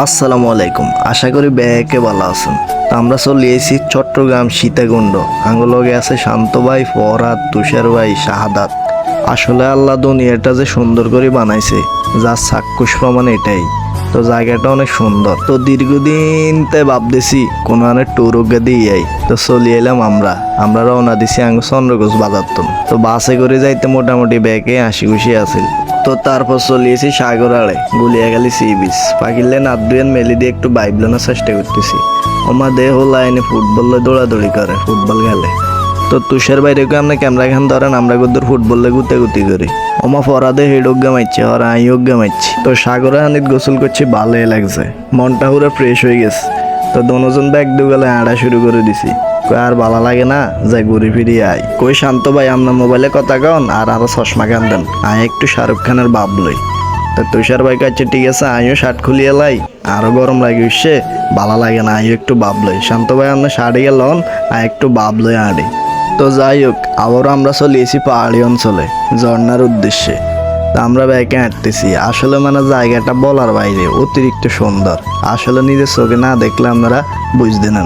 আসসালামু আলাইকুম, আশা করি ব্যাকে ভালো আছেন। তো আমরা চলে এসেছি চট্টগ্রাম সীতাকুণ্ড। আঙ্গুলগে আছে শান্ত ভাই, ফরহাদ, তুষার ভাই, শাহাদাত। আসলে আল্লাহ দুনিয়াটা যে সুন্দর করে বানাইছে, যার চাক্ষুষ প্রমাণ এটাই। তো জায়গাটা অনেক সুন্দর। তো দীর্ঘদিন তাই ভাবতেছি কোনো অনেক ট্যুরকে দিয়ে তো চলে এলাম আমরা রওনা দিছি আঙ্গু চন্দ্রগোজ বাজার তো বাসে করে যাইতে মোটামুটি ব্যাগে হাসি খুশি আছিল। তো তারপর চলিয়েছি সাগর আড়ে, গুলিয়াখালী সি বিচ। পাকিলে নাত দুয়েন মেলি দিয়ে একটু বাইবলানোর চেষ্টা করতেছি। ওমা দেহ লাইনে ফুটবল দৌড়াদৌড়ি করে, ফুটবল খেলে। তো তুষার বাইরেকে আমরা ক্যামেরা খান ধরেন, আমরা গুদ্দুর ফুটবলে গুতি করি। ওমা ফরাদে হেডোগ্গা মারছে, আর আইয়োগ্গা মারছি। তো সাগরে হানিত গোসল করছি, ভালোই লাগছে, মনটা পুরো ফ্রেশ হয়ে গেছে। তো দোনোজন ব্যাগ দুগালে আড়া শুরু করে দিছি। আর ভালো লাগে না, যাই ঘুরে ফিরি আই। কই শান্ত ভাই, আপনার মোবাইলে কথা কন আর আরো চশমা গান দেন, আয় একটু শাহরুখ খানের ভাব লই। তো তুষার ভাই কাছে ঠিক আছে, আমিও শার্ট খুলিয়ে লাই, আরো গরম লাগে উঠছে, ভালো লাগে না, আমিও একটু ভাব লই। শান্ত ভাই আপনার শাড়ি গেলন, আর একটু ভাব লই আড়ে। তো যাই হোক, আবারও আমরা চলে এসেছি পাহাড়ি অঞ্চলে, ঝর্ণার উদ্দেশ্যে। তা আমরা ব্যাকে হাঁটতেছি। আসলে মানে জায়গাটা বলার বাইরে, অতিরিক্ত সুন্দর। আসলে নিজের চোখে না দেখলে আপনারা বুঝতে না।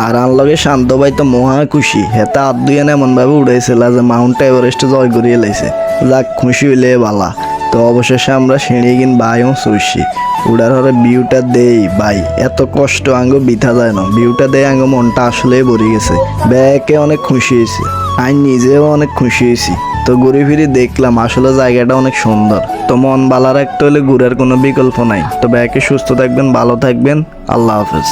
আর আনলগে শান্ত ভাই তো মহা খুশি, হেতা আদুয়ান এমন ভাবে উড়াইছিল যে মাউন্ট এভারেস্ট জয় করিয়ে লাইছে। যাক, খুশি হইলে বালা। তো অবশেষে আমরা সিঁড়ি কিন বাইও চুষি। উড়ার হরে ভিউটা দেই ভাই, এত কষ্ট আঙ্গ বিথা যায় না। ভিউটা দেয় আঙ্গ মনটা আসলেই ভরে গেছে। ব্যাকে অনেক খুশি হয়েছি, আমি নিজেও অনেক খুশি হয়েছি। তো ঘুরে ফিরে দেখলাম আসলে জায়গাটা অনেক সুন্দর। তো মন ভালো রাখতে হলে ঘুরার কোনো বিকল্প নাই। তো ব্যাকে সুস্থ থাকবেন, ভালো থাকবেন, আল্লাহ হাফেজ।